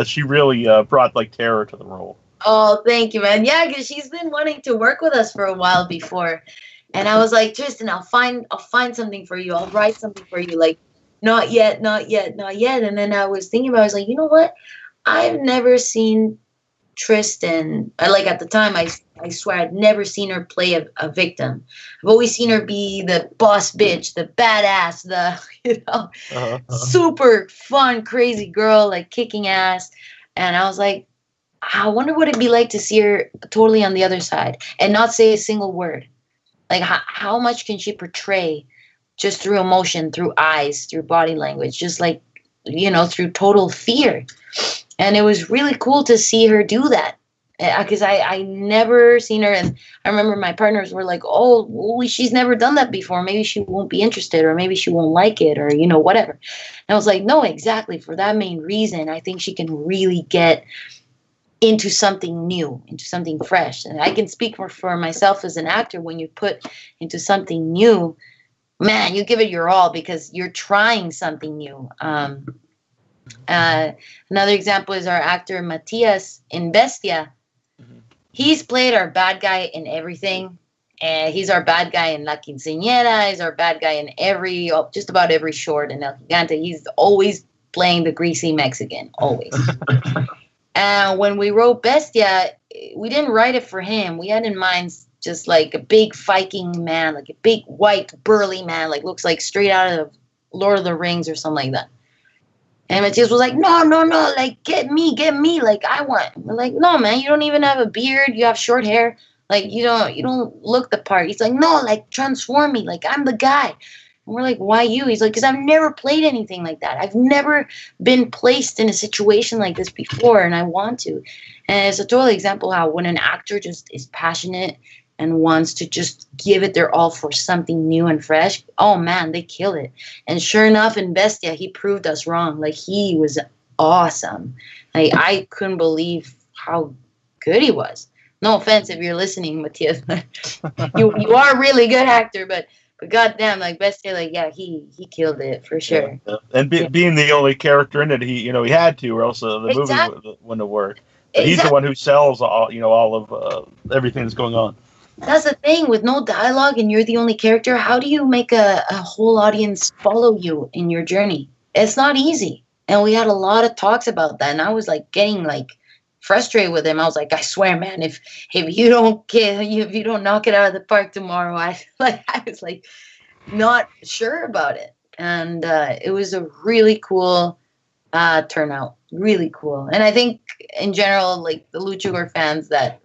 she really brought like terror to the role. Oh, thank you, man. Yeah, because she's been wanting to work with us for a while before, and I was like, Tristan, I'll find something for you. I'll write something for you. Like, not yet, not yet, not yet. And then I was thinking about, I was like, you know what? I've never seen Tristan, like at the time, I swear I'd never seen her play a victim. I've always seen her be the boss bitch, the badass, the, super fun, crazy girl, like kicking ass. And I was like, I wonder what it'd be like to see her totally on the other side and not say a single word. Like, how much can she portray just through emotion, through eyes, through body language, just like, through total fear. And it was really cool to see her do that, because I never seen her. And I remember my partners were like, oh, well, she's never done that before. Maybe she won't be interested, or maybe she won't like it, or, whatever. And I was like, no, exactly. For that main reason, I think she can really get into something new, into something fresh. And I can speak for myself as an actor. When you put into something new, man, you give it your all because you're trying something new. Another example is our actor Matias in Bestia. Mm-hmm. He's played our bad guy in everything. And he's our bad guy in La Quinceanera. He's our bad guy in just about every short in El Gigante. He's always playing the greasy Mexican, always. And when we wrote Bestia, we didn't write it for him. We had in mind just like a big Viking man, like a big white burly man, like looks like straight out of Lord of the Rings or something like that. And Matias was like, no, like get me, like I want. We're like, no, man, you don't even have a beard, you have short hair, like you don't look the part. He's like, no, like transform me, like I'm the guy. And we're like, why you? He's like, because I've never played anything like that. I've never been placed in a situation like this before, and I want to. And it's a total example how when an actor just is passionate and wants to just give it their all for something new and fresh, oh man, they kill it. And sure enough, in Bestia, he proved us wrong. Like, he was awesome. Like, I couldn't believe how good he was. No offense if you're listening, Matias. you are a really good actor, but goddamn, like Bestia, like he killed it for sure. Yeah. And being the only character in it, he had to, or else the movie wouldn't have worked. But he's the one who sells all of everything that's going on. That's the thing, with no dialogue and you're the only character. How do you make a whole audience follow you in your journey? It's not easy. And we had a lot of talks about that, and I was like getting like frustrated with him. I was like, I swear, man, if you don't knock it out of the park tomorrow, I was like not sure about it. And it was a really cool turnout, really cool. And I think in general, like the Luchagore fans that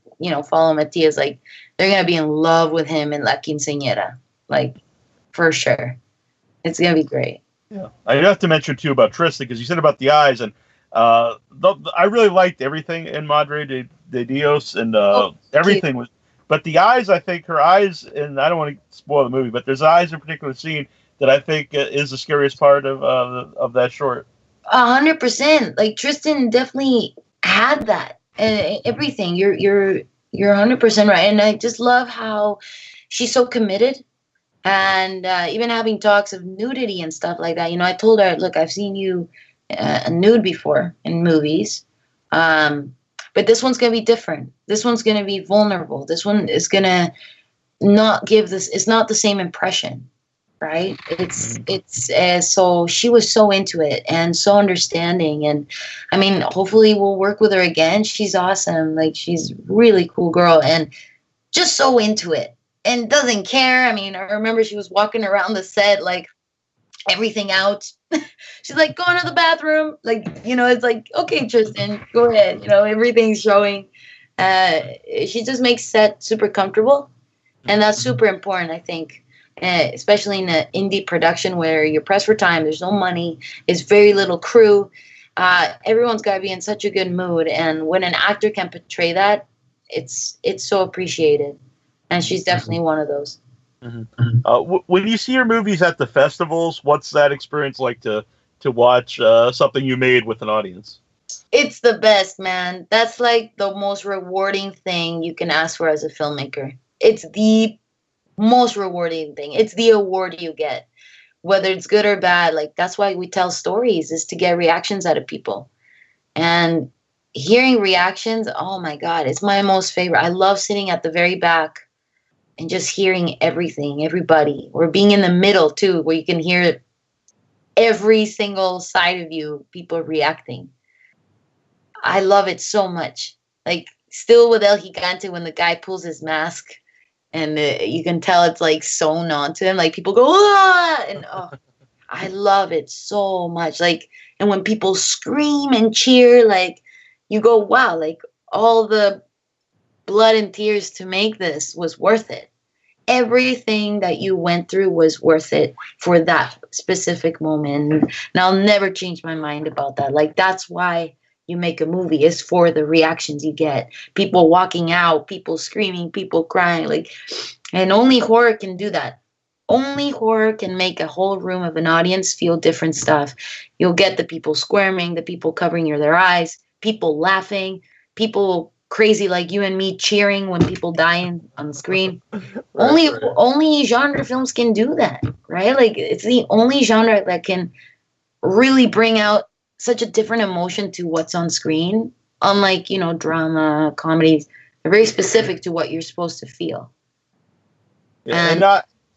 follow Matias, like they're gonna be in love with him in La Quinceanera, like for sure. It's gonna be great. Yeah, I have to mention too about Tristan, because you said about the eyes, and I really liked everything in Madre De Dios, and everything was, but the eyes, I think her eyes, and I don't want to spoil the movie, but there's eyes in a particular scene that I think is the scariest part of that short. 100%. Like Tristan definitely had that, and everything. You're 100% right, and I just love how she's so committed. And even having talks of nudity and stuff like that, I told her, look, I've seen you nude before in movies, but this one's gonna be different. This one's gonna be vulnerable. This one is gonna not give this. It's not the same impression, right? So she was so into it and so understanding, and I mean, hopefully we'll work with her again. She's awesome. Like, she's a really cool girl and just so into it. And doesn't care. I mean, I remember she was walking around the set, like, everything out. She's like, going to the bathroom. Like, it's like, okay, Tristan, go ahead. Everything's showing. She just makes set super comfortable. And that's super important, I think, especially in an indie production where you're pressed for time. There's no money. It's very little crew. Everyone's got to be in such a good mood. And when an actor can portray that, it's so appreciated. And she's definitely one of those. Mm-hmm. When you see your movies at the festivals, what's that experience like to watch something you made with an audience? It's the best, man. That's like the most rewarding thing you can ask for as a filmmaker. It's the most rewarding thing. It's the award you get, whether it's good or bad. Like, that's why we tell stories, is to get reactions out of people. And hearing reactions, oh my God, it's my most favorite. I love sitting at the very back and just hearing everything, everybody, or being in the middle too, where you can hear every single side of you, people reacting. I love it so much. Like, still with El Gigante, when the guy pulls his mask and you can tell it's like sewn onto him, like people go, ah! And oh, I love it so much. Like, and when people scream and cheer, like, you go, wow, like, all the blood and tears to make this was worth it. Everything that you went through was worth it for that specific moment. And I'll never change my mind about that. Like, that's why you make a movie, is for the reactions you get. People walking out, people screaming, people crying. Like, and only horror can do that. Only horror can make a whole room of an audience feel different stuff. You'll get the people squirming, the people covering their eyes, people laughing, people crazy like you and me cheering when people die on screen. Only genre films can do that, right? Like, it's the only genre that can really bring out such a different emotion to what's on screen. Unlike, drama, comedies, they're very specific to what you're supposed to feel. Yeah, and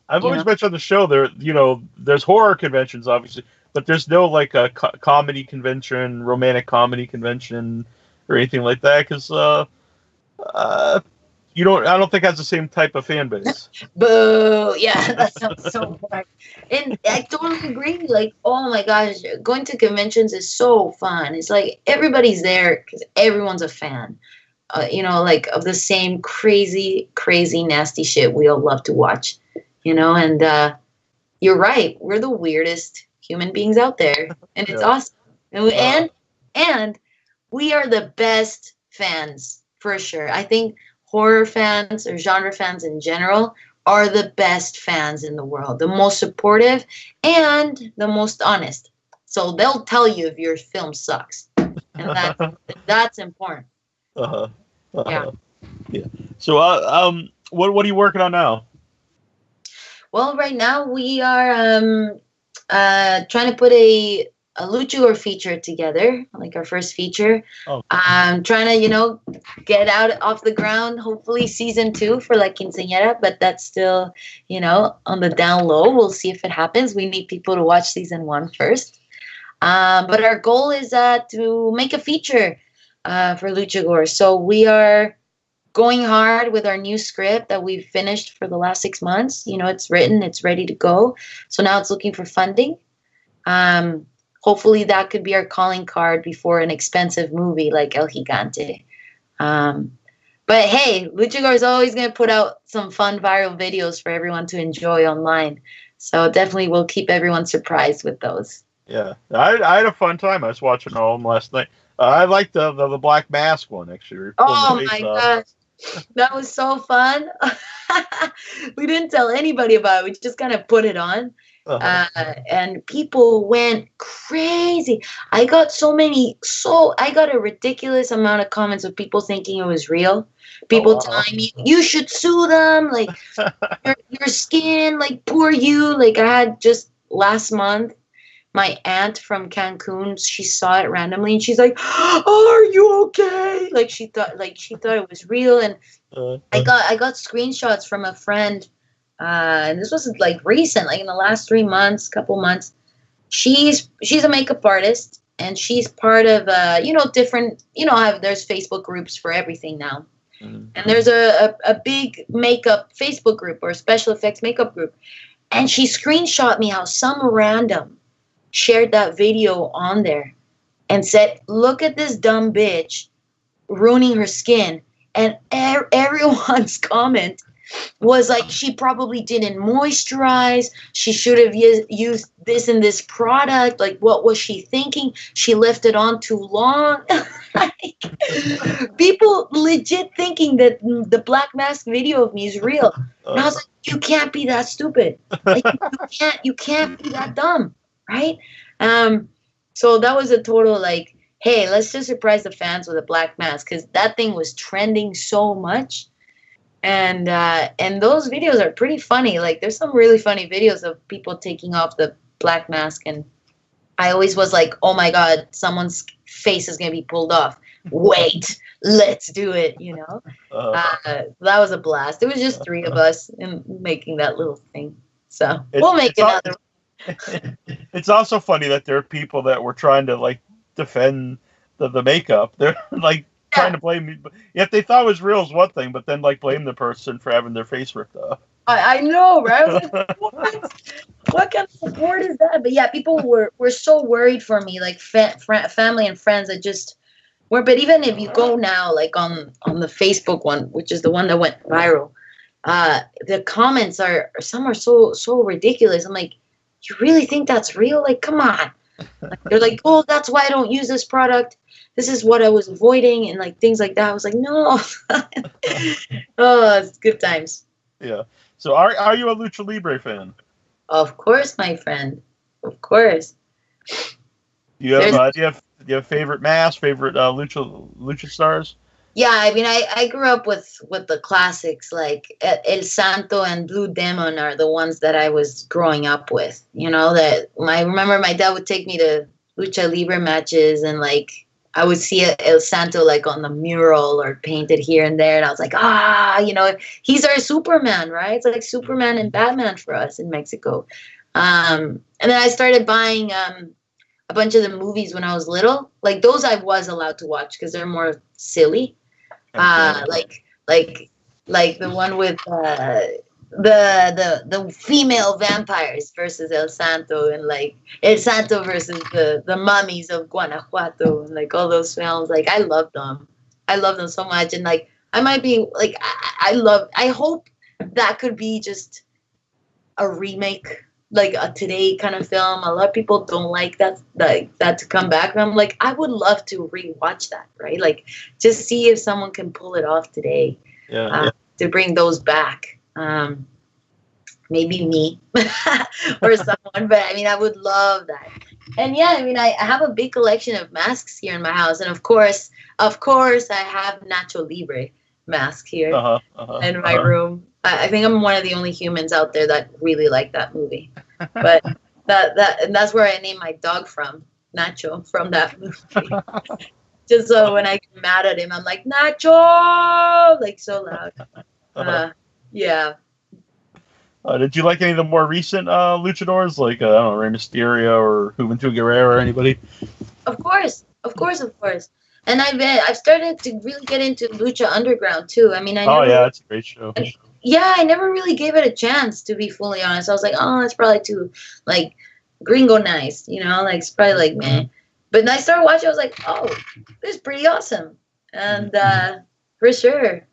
I've always mentioned on the show there's horror conventions, obviously, but there's no like a comedy convention, romantic comedy convention, or anything like that, because I don't think it has the same type of fan base. Boo! Yeah, that sounds so bad. And I totally agree. Like, oh my gosh, going to conventions is so fun. It's like everybody's there because everyone's a fan. Like, of the same crazy, crazy, nasty shit we all love to watch. And you're right. We're the weirdest human beings out there, and it's awesome. And we are the best fans for sure. I think horror fans or genre fans in general are the best fans in the world, the most supportive and the most honest. So they'll tell you if your film sucks, and that's important. Yeah. So, what are you working on now? Well, right now we are trying to put a Luchagore feature together, like our first feature. I'm trying to, get out off the ground, hopefully season 2 for like Quinceanera, but that's still, on the down low. We'll see if it happens. We need people to watch season 1 first. But our goal is to make a feature for Luchagore. So we are going hard with our new script that we've finished for the last 6 months. It's written, it's ready to go. So now it's looking for funding. Hopefully that could be our calling card before an expensive movie like El Gigante. But hey, Luchagore is always going to put out some fun viral videos for everyone to enjoy online. So definitely we'll keep everyone surprised with those. Yeah, I had a fun time. I was watching all of them last night. I liked the Black Mask one, actually. Oh my gosh. That was so fun. We didn't tell anybody about it. We just kind of put it on. And people went crazy. I got I got a ridiculous amount of comments of people thinking it was real. People telling me, you should sue them. Like, your skin, like, poor you. Like, I had just last month, my aunt from Cancun, she saw it randomly and she's like, oh, are you okay? Like, she thought it was real. And I got screenshots from a friend. And this was like recent, like in the last 3 months, couple months. She's a makeup artist, and she's part of different, there's Facebook groups for everything now. Mm-hmm. And there's a big makeup Facebook group, or special effects makeup group. And she screenshot me how some random shared that video on there and said, look at this dumb bitch ruining her skin. And everyone's comment was like, she probably didn't moisturize. She should have used this and this product. Like, what was she thinking? She left it on too long. Like, people legit thinking that the Black Mask video of me is real. And I was like, you can't be that stupid. Like, you can't be that dumb, right? So that was a total, like, hey, let's just surprise the fans with a black mask, because that thing was trending so much. And those videos are pretty funny. Like, there's some really funny videos of people taking off the black mask, and I always was like, oh my God, someone's face is gonna be pulled off. Wait, let's do it. You know, that was a blast. It was just three of us in making that little thing. So we'll make another. It's also funny that there are people that were trying to like defend the makeup. They're like trying to blame me. If they thought it was real is one thing, but then like blame the person for having their face ripped off. I know, right? I was like, what kind of support is that? But yeah, people were so worried for me, like family and friends that just were. But even if you go now, like on the Facebook one, which is the one that went viral, the comments are so ridiculous. I'm like, you really think that's real? Like, come on. Like, they're like, oh, that's why I don't use this product. This is what I was avoiding, and like things like that. I was like, no. Oh, it's good times. Yeah. So are you a Lucha Libre fan? Of course, my friend. Of course. Do you have favorite mask, favorite lucha stars? Yeah, I mean, I grew up with the classics, like El Santo and Blue Demon are the ones that I was growing up with. You know, I remember my dad would take me to Lucha Libre matches, and like I would see El Santo like on the mural or painted here and there, and I was like, you know, he's our Superman, right? It's like Superman and Batman for us in Mexico. And then I started buying a bunch of the movies when I was little. Like those I was allowed to watch because they're more silly. Like the one with the female vampires versus El Santo, and like El Santo versus the mummies of Guanajuato, and like all those films. Like I love them so much. And like I might be like I hope that could be just a remake, like a today kind of film. A lot of people don't like that to come back. And I'm like, I would love to rewatch that, right? Like just see if someone can pull it off today. To bring those back. Maybe me or someone, but I mean, I would love that. And yeah, I mean, I have a big collection of masks here in my house, and of course, I have Nacho Libre mask here in my room. I think I'm one of the only humans out there that really like that movie. But and that's where I named my dog from, Nacho, from that movie. Just so when I get mad at him, I'm like, Nacho, like so loud. Yeah. Did you like any of the more recent luchadors, like I don't know, Rey Mysterio or Juventud Guerrero or anybody? Of course. And I've started to really get into Lucha Underground too. I mean, it's a great show. Yeah, I never really gave it a chance, to be fully honest. I was like, oh, it's probably too like gringo nice, you know, like it's probably like meh. But then I started watching, I was like, oh, this is pretty awesome, and for sure.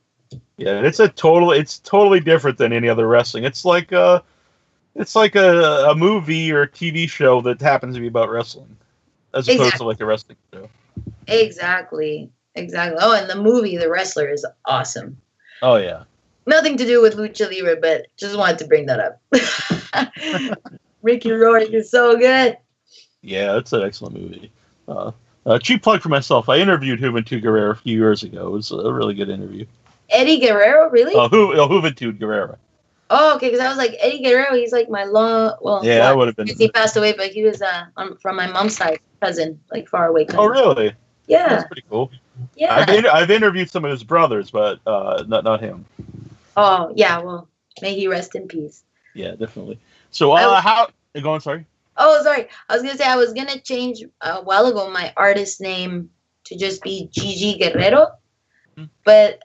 Yeah, it's totally different than any other wrestling. It's like a movie or a TV show that happens to be about wrestling, as opposed to like a wrestling show. Exactly. Oh, and the movie, The Wrestler, is awesome. Oh yeah. Nothing to do with Lucha Libre, but just wanted to bring that up. Ricky Rourke is so good. Yeah, it's an excellent movie. Cheap plug for myself. I interviewed Juventud Guerrero a few years ago. It was a really good interview. Eddie Guerrero, really? Juventud Guerrero. Oh, okay, because I was like, Eddie Guerrero, he's like my that would have been. He passed away, but he was from my mom's side, cousin, like far away cousin. Oh, really? Yeah. That's pretty cool. Yeah. I've interviewed some of his brothers, but not him. Oh, yeah, well, may he rest in peace. Yeah, definitely. So, how... Go on, sorry. Oh, sorry. I was going to say, I was going to change a while ago my artist name to just be Gigi Guerrero, but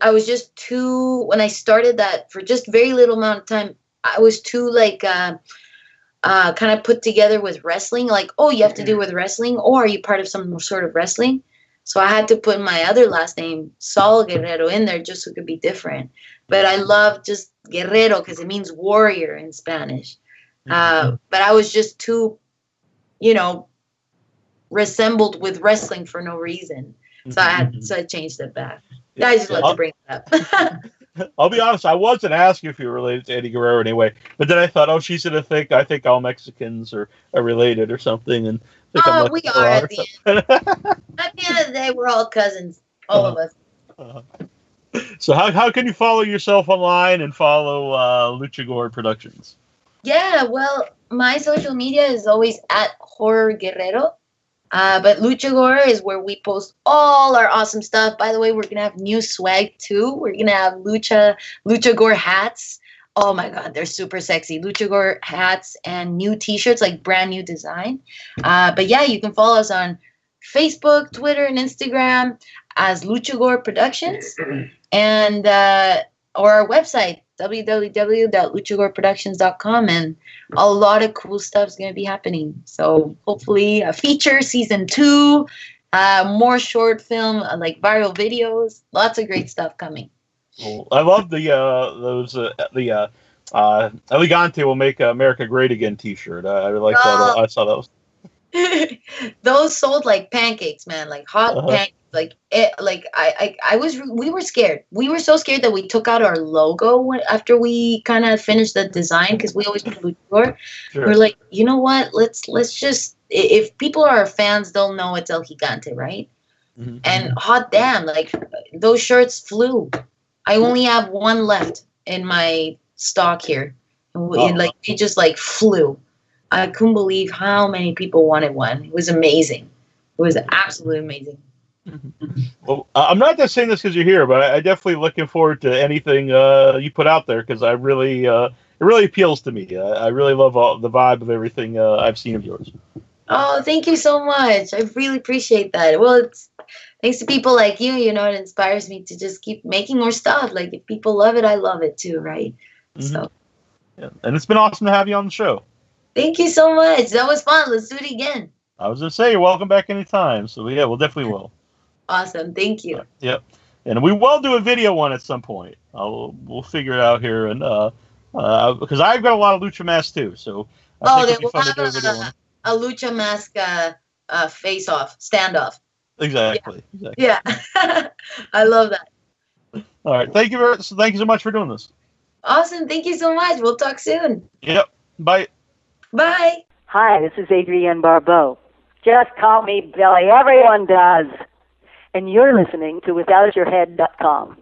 I was just too, when I started that for just very little amount of time, I was too like kind of put together with wrestling, like, oh, you have to do with wrestling, or are you part of some sort of wrestling? So I had to put my other last name, Saul Guerrero, in there just so it could be different. But I love just Guerrero because it means warrior in Spanish. But I was just too, resembled with wrestling for no reason. So I changed it back. I just like to bring it up. I'll be honest, I wasn't asking if you were related to Eddie Guerrero anyway, but then I thought, oh, she's going to think I think all Mexicans are related or something, and think I'm we like are at the end. At the end of the day, we're all cousins, all of us. So how can you follow yourself online and follow Luchagore Productions? Yeah, well, my social media is always at Horror Guerrero. But Luchagore is where we post all our awesome stuff. By the way, we're gonna have new swag too. We're gonna have Luchagore hats. Oh my god, they're super sexy. Luchagore hats and new t-shirts, like brand new design. But yeah, you can follow us on Facebook, Twitter, and Instagram as Luchagore Productions, and or our website www.luchagoreproductions.com, and a lot of cool stuff is going to be happening. So hopefully a feature season 2, more short film, like viral videos, lots of great stuff coming. Cool. I love the Gigante will make America great again t-shirt. I really like that. I saw those. Those sold like pancakes, man, like hot pancakes. We were scared. We were so scared that we took out our logo after we kind of finished the design, because we always put Luchagore. Sure. We're like, you know what? Let's just, if people are fans, they'll know it's El Gigante, right? Mm-hmm. And hot damn, like those shirts flew. I only have one left in my stock here. Like it just like flew. I couldn't believe how many people wanted one. It was amazing. It was absolutely amazing. Well, I'm not just saying this because you're here, but I definitely looking forward to anything you put out there, because I really it really appeals to me. I really love the vibe of everything I've seen of yours. Oh, thank you so much. I really appreciate that. Well, it's thanks to people like you. You know, it inspires me to just keep making more stuff. Like if people love it, I love it too, right? Mm-hmm. So, yeah. And it's been awesome to have you on the show. Thank you so much. That was fun. Let's do it again. I was gonna say you're welcome back anytime. So yeah, we'll definitely will. Awesome. Thank you. Yep. And we will do a video one at some point. We'll figure it out here, and because I've got a lot of lucha masks too. So I think it'll be fun to do a video one. A lucha mask face-off, standoff. Exactly. Yeah. I love that. All right. Thank you so much for doing this. Awesome. Thank you so much. We'll talk soon. Yep. Bye. Bye. Hi, this is Adrienne Barbeau. Just call me Billy. Everyone does. And you're listening to withoutyourhead.com.